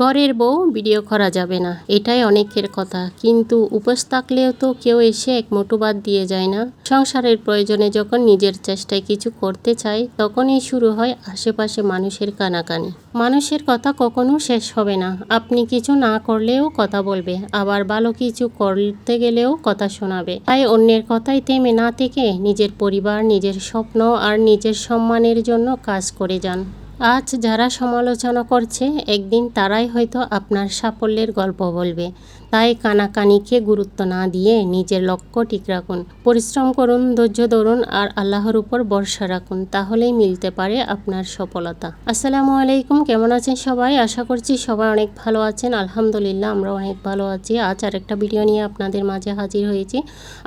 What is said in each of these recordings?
ঘরের বউ ভিডিও করা যাবে না, এটাই অনেকের কথা। কিন্তু উপোস থাকলেও তো কেউ এসে এক মুঠো ভাত দিয়ে যায় না। সংসারের প্রয়োজনে যখন নিজের চেষ্টায় কিছু করতে চাই, তখনই শুরু হয় আশেপাশে মানুষের কানাকানি। মানুষের কথা কখনো শেষ হবে না। আপনি কিছু না করলেও কথা বলবে, আবার ভালো কিছু করতে গেলেও কথা শোনাবে। তাই অন্যের কথায় থেমে না থেকে নিজের পরিবার, নিজের স্বপ্ন আর নিজের সম্মানের জন্য কাজ করে যান। আজ যারা সমালোচনা করছে, একদিন তারাই হয়তো আপনার সাফল্যের গল্প বলবে। তাই কানাকানিকে গুরুত্ব না দিয়ে নিজের লক্ষ্য ঠিক রাখুন, পরিশ্রম করুন, ধৈর্য ধরুন আর আল্লাহর উপর ভরসা রাখুন। তাহলেই মিলতে পারে আপনার সফলতা। আসসালামু আলাইকুম, কেমন আছেন সবাই? আশা করছি সবাই অনেক ভালো আছেন। আলহামদুলিল্লাহ, আমরা অনেক ভালো আছি। আজ আর একটা ভিডিও নিয়ে আপনাদের মাঝে হাজির হয়েছি।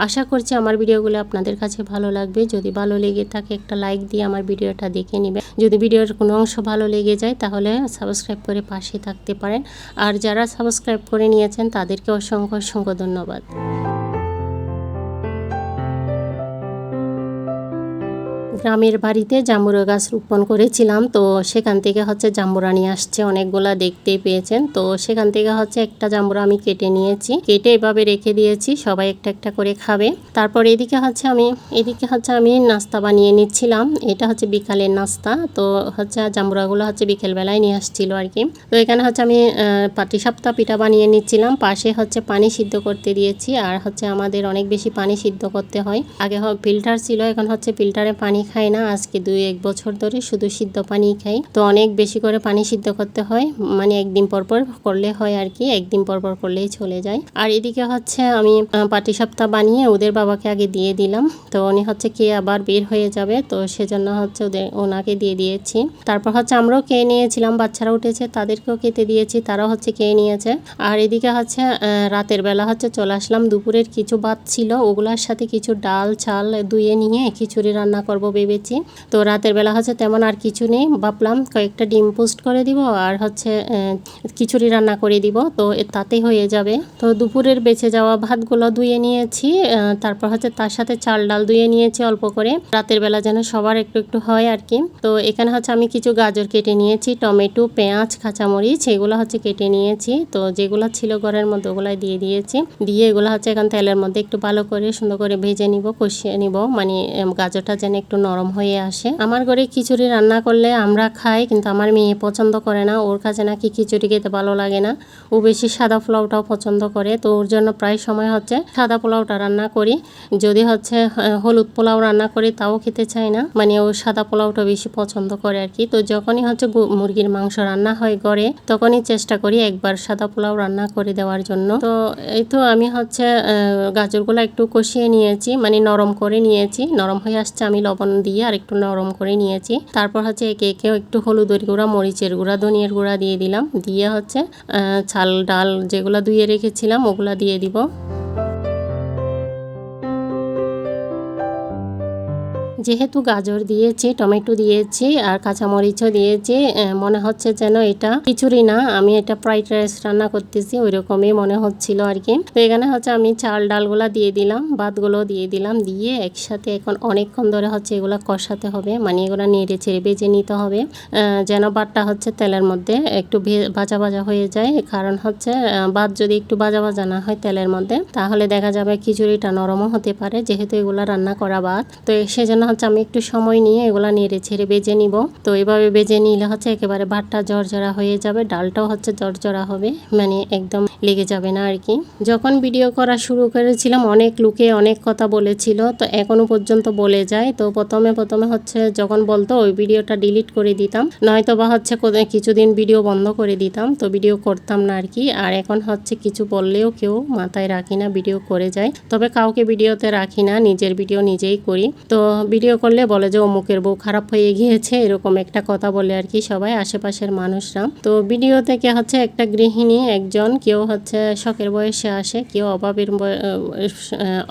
আশা করছি আমার ভিডিওগুলো আপনাদের কাছে ভালো লাগবে। যদি ভালো লেগে থাকে একটা লাইক দিয়ে আমার ভিডিওটা দেখে নেবেন। যদি ভিডিওর কোনো অংশ ভালো লেগে যায় তাহলে সাবস্ক্রাইব করে পাশে থাকতে পারেন। আর যারা সাবস্ক্রাইব করে নিয়েছেন তাদেরকে অসংখ্য অসংখ্য ধন্যবাদ। গ্রামের বাড়িতে জাম্বুরা গাছ রোপণ করেছিলাম, তো সেখান থেকে জাম্বুরা নিয়ে আসছে অনেকগুলা, দেখতেই পেয়েছেন। তো সেখান থেকে একটা জাম্বুরা আমি কেটে নিয়েছি, কেটে এভাবে রেখে দিয়েছি, সবাই একটা একটা করে খাবে। তারপর এদিকে আমি নাস্তা বানিয়ে নিচ্ছিলাম। এটা বিকালের নাস্তা। তো জাম্বুরাগুলো বিকেলবেলায় নিয়ে আসছিল আর কি। তো এখানে আমি পাটিসাপটা পিঠা বানিয়ে নিচ্ছিলাম। পাশে পানি সিদ্ধ করতে দিয়েছি। আর আমাদের অনেক বেশি পানি সিদ্ধ করতে হয়। আগে ফিল্টার ছিল, এখন ফিল্টারে পানি খাই না। আজকে 2-1 বছর ধরে শুধু সিদ্ধ পানি খাই। তো অনেক বেশি করে পানি সিদ্ধ করতে হয়, মানে একদিন পর পর করলে হয় আর কি, একদিন পর পর করলেই চলে যায়। আর এদিকে আমি পাটিসাপটা বানিয়ে ওদের বাবাকে আগে দিয়ে দিলাম। তো উনি খেয়ে আবার বের হয়ে যাবে, তো সেজন্য ওনাকে দিয়ে দিয়েছি। তারপর আমরাও খেয়ে নিয়েছিলাম, বাচ্চারা উঠেছে তাদেরকেও খেতে দিয়েছি, তারাও খেয়ে নিয়েছে। আর এদিকে রাতের বেলা চলে আসলাম। দুপুরের কিছু ভাত ছিল, ওগুলোর সাথে কিছু ডাল চাল ধুয়ে নিয়ে খিচুড়ি রান্না করব ভেবেছি। তো রাতের বেলা তেমন আর কিছু নেই, ভাবলাম কয়েকটা ডিম পোস্ট করে দিব আর খিচুড়ি রান্না করে দিব, তো তাতেই হয়ে যাবে। তো দুপুরের বেঁচে যাওয়া ভাতগুলো ধুয়ে নিয়েছি। তারপর তার সাথে চাল ডাল ধুয়ে নিয়েছি অল্প করে, রাতের বেলা যেন সবার একটু একটু হয় আর কি। তো এখানে আমি কিছু গাজর কেটে নিয়েছি, টমেটো, পেঁয়াজ, কাঁচামরিচ এগুলো কেটে নিয়েছি। তো যেগুলো ছিল ঘরের মধ্যে ওগুলাই দিয়ে দিয়েছি। দিয়ে এগুলো এখন তেলের মধ্যে একটু ভালো করে সুন্দর করে ভেজে নিব, কষিয়ে নিব, মানে গাজরটা যেন একটু নরম হয়ে আসে। আমার ঘরে খিচুড়ি রান্না করলে আমরা খাই, কিন্তু আমার মেয়ে পছন্দ করে না। ওর কাছে নাকি খিচুড়ি খেতে ভালো লাগে না, ও বেশি সাদা পোলাওটাও পছন্দ করে। তো ওর জন্য প্রায় সময় সাদা পোলাওটা রান্না করি। যদি হলুদ পোলাও রান্না করি তাও খেতে চায় না, মানে ও সাদা পোলাওটা বেশি পছন্দ করে আর কি। তো যখনই মুরগির মাংস রান্না হয় ঘরে, তখনই চেষ্টা করি একবার সাদা পোলাও রান্না করে দেওয়ার জন্য। তো এই তো আমি গাজরগুলো একটু কষিয়ে নিয়েছি, মানে নরম করে নিয়েছি। নরম হয়ে আসছে, আমি লবণ দিয়ে আর একটু নরম করে নিয়েছি। তারপর একে একে একটু হলুদের গুঁড়া, মরিচের গুঁড়া, ধনিয়ার গুঁড়া দিয়ে দিলাম। দিয়ে চাল ডাল যেগুলো ধুয়ে রেখেছিলাম ওগুলা দিয়ে দিব। যেহেতু গাজর দিয়েছি, টমেটো দিয়েছি আর কাঁচামরিচও দিয়েছি, মনে হচ্ছে যেন এটা খিচুড়ি না, আমি এটা ফ্রাইড রাইস রান্না করতেছি, ওই রকমই মনে হচ্ছিল আর কি। তো এখানে আমি চাল ডালগুলা দিয়ে দিলাম, ভাতগুলো দিয়ে দিলাম, দিয়ে একসাথে এখন অনেকক্ষণ ধরে এগুলা কষাতে হবে, মানে এগুলো নেড়ে ছেড়ে ভেজে নিতে হবে, যেন ভাতটা তেলের মধ্যে একটু ভাজা ভাজা হয়ে যায়। কারণ ভাত যদি একটু ভাজা ভাজা না হয় তেলের মধ্যে, তাহলে দেখা যাবে খিচুড়িটা নরমও হতে পারে, যেহেতু এগুলা রান্না করা ভাত। তো সেজন্য আমি একটু সময় নিয়ে এগুলা নেড়ে ছেড়ে ভেজে নিব। তো এভাবে ভেজে নিলে একেবারে ভাতটা জর্জরা হয়ে যাবে, ডালটাও জর্জরা হবে, মানে একদম লেগে যাবে না আর কি। যখন ভিডিও করা শুরু করেছিলাম অনেক লোকে অনেক কথা বলেছিল, তো এখনো পর্যন্ত বলে যায়। তো প্রথমে যখন বলতো ওই ভিডিওটা ডিলিট করে দিতাম, নয়তো বা কিছুদিন ভিডিও বন্ধ করে দিতাম, তো ভিডিও করতাম না আর কি। আর এখন কিছু বললেও কেউ মাথায় রাখি না, ভিডিও করে যায়। তবে কাউকে ভিডিওতে রাখি না, নিজের ভিডিও নিজেই করি। তো ভিডিও করলে বলে যে অমুকের বউ খারাপ হয়ে গিয়েছে, এরকম একটা কথা বলে আর কি সবাই, আশেপাশের মানুষরা। তো ভিডিও থেকে একটা গৃহিণী একজন, কেউ শখের বয়সে আসে, কেউ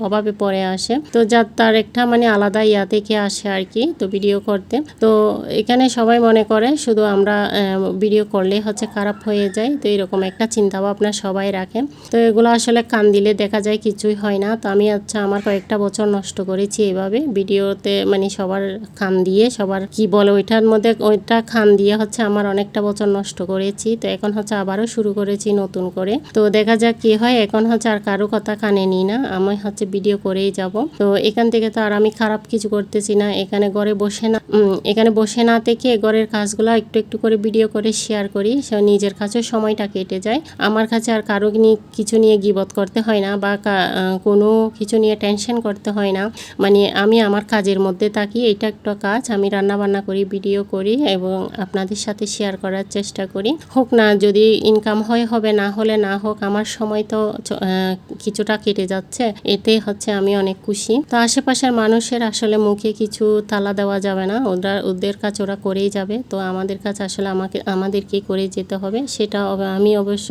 অভাবে পড়ে আসে, তো যার তার একটা মানে আলাদা ইয়া থেকে আসে আর কি, তো ভিডিও করতে। তো এখানে সবাই মনে করে শুধু আমরা ভিডিও করলে খারাপ হয়ে যায়, তো এরকম একটা চিন্তা ভাবনা সবাই রাখে। তো এগুলো আসলে কান দিলে দেখা যায় কিছুই হয় না। তো আমি আমার কয়েকটা বছর নষ্ট করেছি এভাবে ভিডিওতে মানে সবার খান দিয়ে সবার কি বলে ওইটার মধ্যে ওইটা খান দিয়ে হচ্ছে আমার অনেকটা বছর নষ্ট করেছি। তো এখন হচ্ছে আবারও শুরু করেছি নতুন করে। তো দেখা যাক কি হয়। এখন হচ্ছে আর কারো কথা কানে নিই না, আমি হচ্ছে ভিডিও করেই যাব। তো এখান থেকে তো আর আমি খারাপ কিছু করতেছি না, এখানে এখানে বসে না থেকে ঘরের কাজগুলো একটু একটু করে ভিডিও করে শেয়ার করি, নিজের কাছে সময়টা কেটে যায়। আমার কাছে আর কারো কিছু নিয়ে গীবত করতে হয় না বা কোনো কিছু নিয়ে টেনশন করতে হয় না। মানে আমি আমার কাজের মধ্যে থাকি, এটা একটা কাজ, আমি রান্না বান্না করি, ভিডিও করি এবং আপনাদের সাথে শেয়ার করার চেষ্টা করি। হোক না, যদি ইনকাম হবে, না হলে না হোক, আমার সময় তো কিছুটা কেটে যাচ্ছে, এতে হচ্ছে আমি অনেক খুশি। তো আশেপাশের মানুষের আসলে মুখে কিছু তালা দেওয়া যাবে না, ওদের কাজ ওরা করেই যাবে। তো আমাদের কাছে আসলে আমাদেরকে করে যেতে হবে, সেটা আমি অবশ্য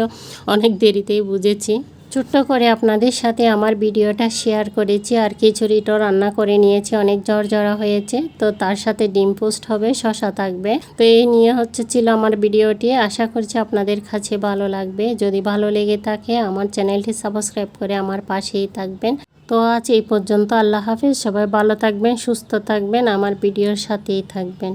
অনেক দেরিতেই বুঝেছি। ছোট্ট করে আপনাদের সাথে আমার ভিডিওটা শেয়ার করেছি। আর খিচুড়িটাও রান্না করে নিয়েছি, অনেক ঝরঝরা হয়েছে। তো তার সাথে ডিম পোস্ট হবে, শসা থাকবে। তো এই নিয়ে ছিল আমার ভিডিওটি। আশা করছি আপনাদের কাছে ভালো লাগবে। যদি ভালো লেগে থাকে আমার চ্যানেলটি সাবস্ক্রাইব করে আমার পাশেই থাকবেন। তো আজ এই পর্যন্ত। আল্লাহ হাফেজ। সবাই ভালো থাকবেন, সুস্থ থাকবেন, আমার ভিডিওর সাথেই থাকবেন।